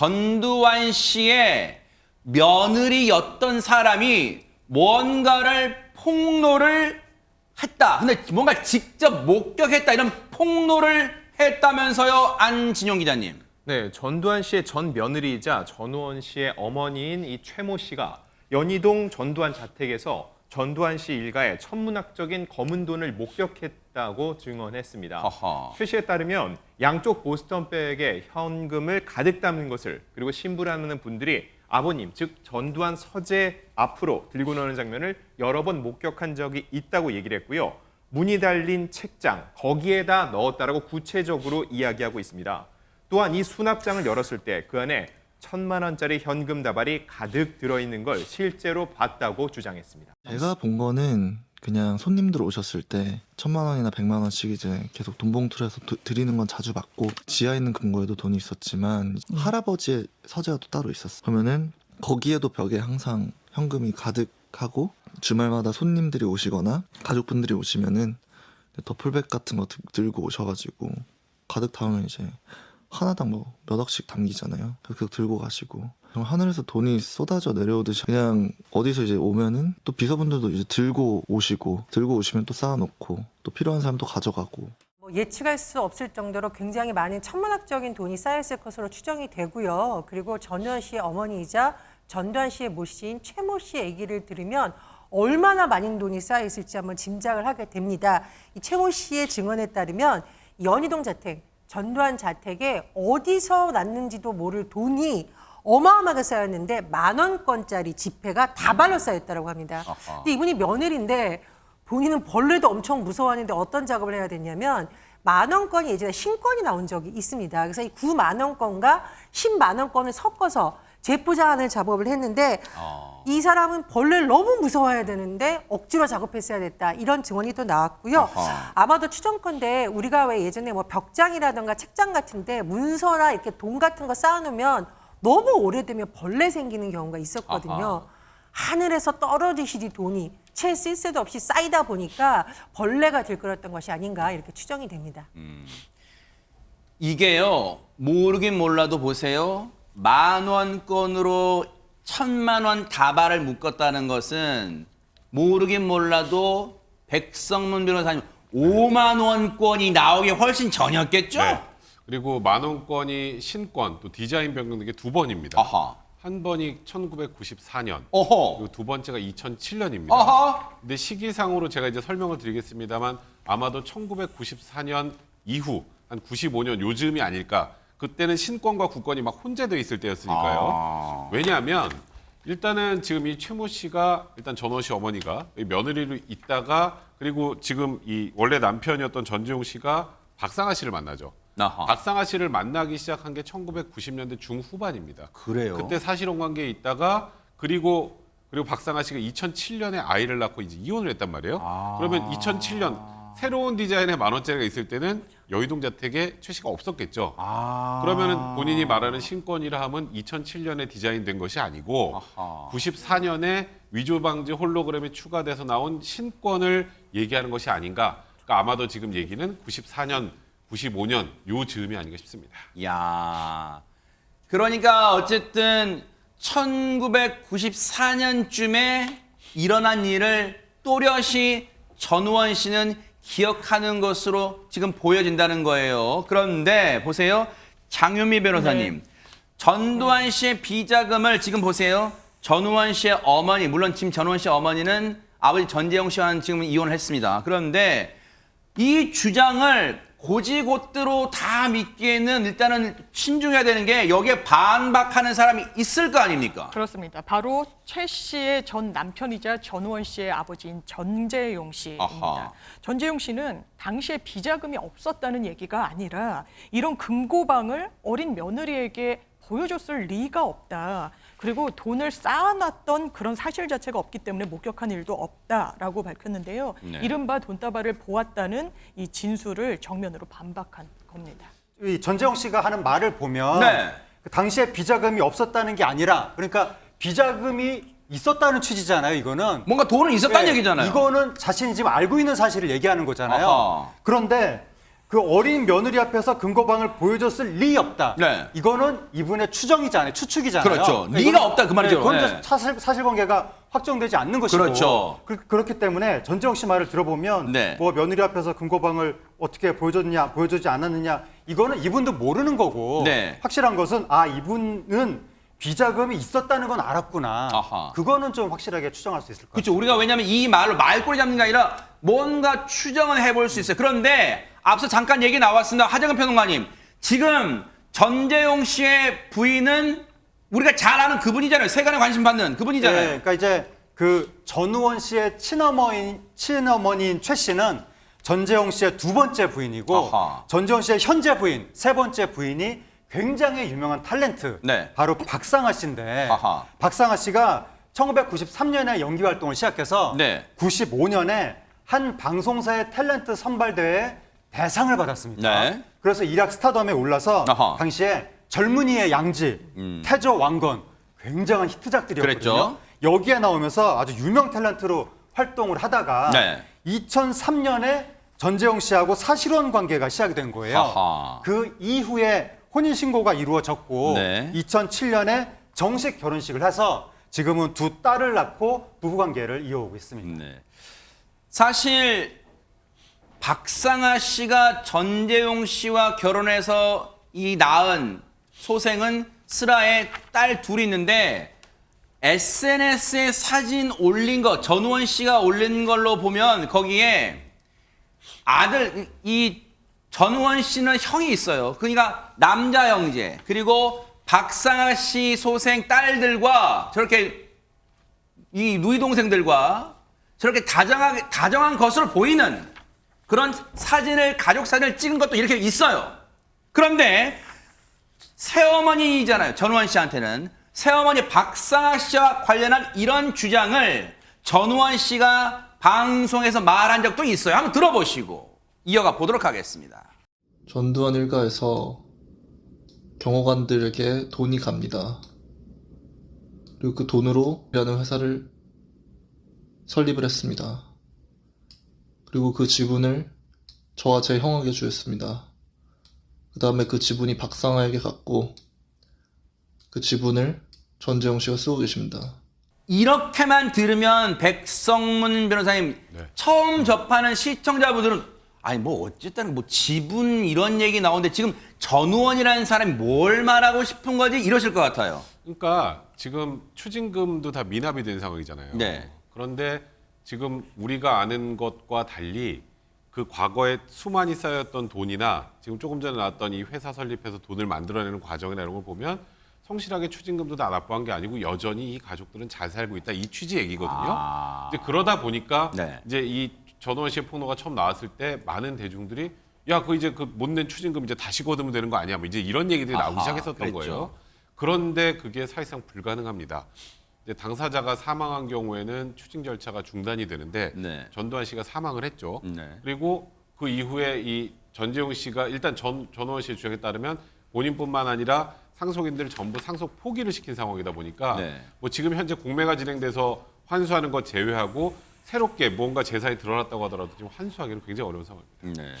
전두환 씨의 며느리였던 사람이 뭔가를 폭로를 했다. 근데 뭔가 직접 목격했다. 이런 폭로를 했다면서요, 안진용 기자님. 네, 전두환 씨의 전 며느리이자 전우원 씨의 어머니인 이 최모 씨가 연희동 전두환 자택에서 전두환 씨 일가의 천문학적인 검은 돈을 목격했다고 증언했습니다. 아하. 최 씨에 따르면 양쪽 보스턴백에 현금을 가득 담은 것을, 그리고 신부라는 분들이 아버님, 즉 전두환 서재 앞으로 들고 나오는 장면을 여러 번 목격한 적이 있다고 얘기를 했고요. 문이 달린 책장, 거기에다 넣었다라고 구체적으로 이야기하고 있습니다. 또한 이 수납장을 열었을 때 그 안에 1,000만 원짜리 현금 다발이 가득 들어있는 걸 실제로 봤다고 주장했습니다. 제가 본 거는 그냥 손님들 오셨을 때 1,000만 원이나 100만 원씩 이제 계속 돈 봉투를 해서 드리는 건 자주 봤고, 지하에 있는 금고에도 돈이 있었지만 할아버지의 서재가 또 따로 있었어요. 그러면은 거기에도 벽에 항상 현금이 가득하고, 주말마다 손님들이 오시거나 가족분들이 오시면은 더플백 같은 거 들고 오셔가지고 가득 담으면 이제 하나당 뭐 몇 억씩 담기잖아요. 그렇게 들고 가시고, 하늘에서 돈이 쏟아져 내려오듯이 그냥 어디서 이제 오면은 또 비서분들도 이제 들고 오시면 또 쌓아놓고, 또 필요한 사람 또 가져가고. 예측할 수 없을 정도로 굉장히 많은 천문학적인 돈이 쌓였을 것으로 추정이 되고요. 그리고 전두환 씨의 어머니이자 전두환 씨의 모씨인 최모 씨의 얘기를 들으면 얼마나 많은 돈이 쌓여 있을지 한번 짐작을 하게 됩니다. 이 최모 씨의 증언에 따르면 연희동 자택, 전두환 자택에 어디서 났는지도 모를 돈이 어마어마하게 쌓였는데 10,000원짜리 지폐가 다발로 쌓였다고 합니다. 근데 이분이 며느리인데 본인은 벌레도 엄청 무서워하는데 어떤 작업을 해야 됐냐면, 10,000원권이 예전에 신권이 나온 적이 있습니다. 그래서 이 90,000원권과 100,000원권을 섞어서 재포장하는 작업을 했는데, 이 사람은 벌레를 너무 무서워해야 되는데 억지로 작업했어야 됐다, 이런 증언이 또 나왔고요. 아마도 추정컨대 우리가 왜 예전에 뭐 벽장이라든가 책장 같은데 문서나 이렇게 돈 같은 거 쌓아놓으면 너무 오래되면 벌레 생기는 경우가 있었거든요. 하늘에서 떨어지시지 돈이 채 쓸 새도 없이 쌓이다 보니까 벌레가 들끓었던 것이 아닌가, 이렇게 추정이 됩니다. 이게요, 모르긴 몰라도 보세요. 10,000원권으로 1,000만 원 다발을 묶었다는 것은 모르긴 몰라도 백성문 변호사님 5만 원권이 나오기 훨씬 전이었겠죠? 네. 그리고 10,000원권이 신권, 또 디자인 변경된 게 2번입니다. 아하. 한 번이 1994년, 어허. 그리고 두 번째가 2007년입니다. 아하. 근데 시기상으로 제가 이제 설명을 드리겠습니다만, 아마도 1994년 이후 한 95년 요즘이 아닐까. 그때는 신권과 국권이 막 혼재되어 있을 때였으니까요. 왜냐하면 일단은 지금 이 최모 씨가, 일단 전원 씨 어머니가 며느리로 있다가, 그리고 지금 이 원래 남편이었던 전지용 씨가 박상아 씨를 만나죠. 아하. 박상아 씨를 만나기 시작한 게 1990년대 중후반입니다. 그래요? 그때 사실혼 관계에 있다가, 그리고 박상아 씨가 2007년에 아이를 낳고 이제 이혼을 했단 말이에요. 그러면 2007년 새로운 디자인의 10,000원짜리가 있을 때는 여의동 자택에 최 씨가 없었겠죠. 그러면은 본인이 말하는 신권이라 함은 2007년에 디자인된 것이 아니고 94년에 위조 방지 홀로그램이 추가돼서 나온 신권을 얘기하는 것이 아닌가. 그러니까 아마도 지금 얘기는 94년, 95년 요 즈음이 아닌가 싶습니다. 야, 그러니까 어쨌든 1994년쯤에 일어난 일을 또렷이 전우원 씨는 기억하는 것으로 지금 보여진다는 거예요. 그런데 보세요, 장윤미 변호사님, 전두환 씨의 비자금을 지금 보세요. 전우원 씨의 어머니, 물론 지금 전우원 씨의 어머니는 아버지 전재용 씨와는 지금 이혼을 했습니다. 그런데 이 주장을 고지고대로 다 믿기에는 일단은 신중해야 되는 게, 여기에 반박하는 사람이 있을 거 아닙니까? 그렇습니다. 바로 최 씨의 전 남편이자 전우원 씨의 아버지인 전재용 씨입니다. 아하. 전재용 씨는 당시에 비자금이 없었다는 얘기가 아니라 이런 금고방을 어린 며느리에게 보여줬을 리가 없다. 그리고 돈을 쌓아놨던 그런 사실 자체가 없기 때문에 목격한 일도 없다라고 밝혔는데요. 네. 이른바 돈다발을 보았다는 이 진술을 정면으로 반박한 겁니다. 이 전재용 씨가 하는 말을 보면 네. 그 당시에 비자금이 없었다는 게 아니라, 그러니까 비자금이 있었다는 취지잖아요, 이거는. 뭔가 돈은 있었다는 네, 얘기잖아요. 이거는 자신이 지금 알고 있는 사실을 얘기하는 거잖아요. 아하. 그런데 그 어린 며느리 앞에서 금고방을 보여줬을 리 없다. 네. 이거는 이분의 추정이잖아요. 추측이잖아요. 그렇죠. 그러니까 리가 이건- 없다 그 말이죠. 그건 네. 사실관계가 확정되지 않는 것이고. 그렇죠. 그렇기 때문에 전재영 씨 말을 들어보면 네. 뭐 며느리 앞에서 금고방을 어떻게 보여줬냐, 보여주지 않았느냐, 이거는 이분도 모르는 거고. 네. 확실한 것은 이분은 비자금이 있었다는 건 알았구나. 아하. 그거는 좀 확실하게 추정할 수 있을 것 같아요. 그렇죠. 우리가 왜냐하면 이 말로 말꼬리 잡는 게 아니라 뭔가 추정을 해볼 수 있어요. 그런데 앞서 잠깐 얘기 나왔습니다. 하정은 평론가님. 지금 전재용 씨의 부인은 우리가 잘 아는 그분이잖아요. 세간에 관심 받는 그분이잖아요. 네, 그러니까 이제 그 전우원 씨의 친어머니인 최 씨는 전재용 씨의 두 번째 부인이고 아하. 전재용 씨의 현재 부인, 세 번째 부인이 굉장히 유명한 탤런트, 네. 바로 박상아 씨인데 아하. 박상아 씨가 1993년에 연기 활동을 시작해서 네. 95년에 한 방송사의 탤런트 선발대회에 대상을 받았습니다. 네. 그래서 일약 스타덤에 올라서 아하. 당시에 젊은이의 양지, 태조 왕건 굉장한 히트작들이었거든요. 그랬죠. 여기에 나오면서 아주 유명 탤런트로 활동을 하다가 네. 2003년에 전재용 씨하고 사실혼 관계가 시작이 된 거예요. 아하. 그 이후에 혼인신고가 이루어졌고 네. 2007년에 정식 결혼식을 해서 지금은 두 딸을 낳고 부부관계를 이어오고 있습니다. 네. 사실 박상아 씨가 전재용 씨와 결혼해서 이 낳은 소생은 슬아의 딸 둘이 있는데 SNS에 사진 올린 거 전우원 씨가 올린 걸로 보면 거기에 아들 이 전우원 씨는 형이 있어요. 그러니까 남자 형제 그리고 박상아 씨 소생 딸들과 저렇게 이 누이 동생들과 저렇게 다정한 것으로 보이는 그런 사진을 가족 사진을 찍은 것도 이렇게 있어요. 그런데 새어머니잖아요. 전우원 씨한테는 새어머니 박상아 씨와 관련한 이런 주장을 전우원 씨가 방송에서 말한 적도 있어요. 한번 들어보시고 이어가 보도록 하겠습니다. 전두환 일가에서 경호관들에게 돈이 갑니다. 그리고 그 돈으로 라는 회사를 설립을 했습니다. 그리고 그 지분을 저와 제 형에게 주었습니다. 그 다음에 그 지분이 박상아에게 갔고 그 지분을 전재용 씨가 쓰고 계십니다. 이렇게만 들으면 백성문 변호사님 네. 처음 접하는 시청자분들은 아니 뭐 어쨌든 뭐 지분 이런 얘기 나오는데 지금 전우원이라는 사람이 뭘 말하고 싶은 거지 이러실 것 같아요. 그러니까 지금 추징금도 다 미납이 된 상황이잖아요. 네. 그런데 지금 우리가 아는 것과 달리 그 과거에 수많이 쌓였던 돈이나 지금 조금 전에 나왔던 이 회사 설립해서 돈을 만들어내는 과정이나 이런 걸 보면 성실하게 추징금도 다 납부한 게 아니고 여전히 이 가족들은 잘 살고 있다 이 취지 얘기거든요. 이제 그러다 보니까 네. 이제 이 전우원 씨의 폭로가 처음 나왔을 때 많은 대중들이 야, 그 이제 그 못 낸 추징금 이제 다시 거두면 되는 거 아니야? 뭐 이제 이런 얘기들이 나오기 아하, 시작했었던 그랬죠. 거예요. 그런데 그게 사실상 불가능합니다. 이제 당사자가 사망한 경우에는 추징 절차가 중단이 되는데 네. 전두환 씨가 사망을 했죠. 네. 그리고 그 이후에 이 전재용 씨가 일단 전우원 씨의 주장에 따르면 본인뿐만 아니라 상속인들을 전부 상속 포기를 시킨 상황이다 보니까 네. 뭐 지금 현재 공매가 진행돼서 환수하는 것 제외하고 새롭게 뭔가 재산이 드러났다고 하더라도 지금 환수하기는 굉장히 어려운 상황입니다. 네.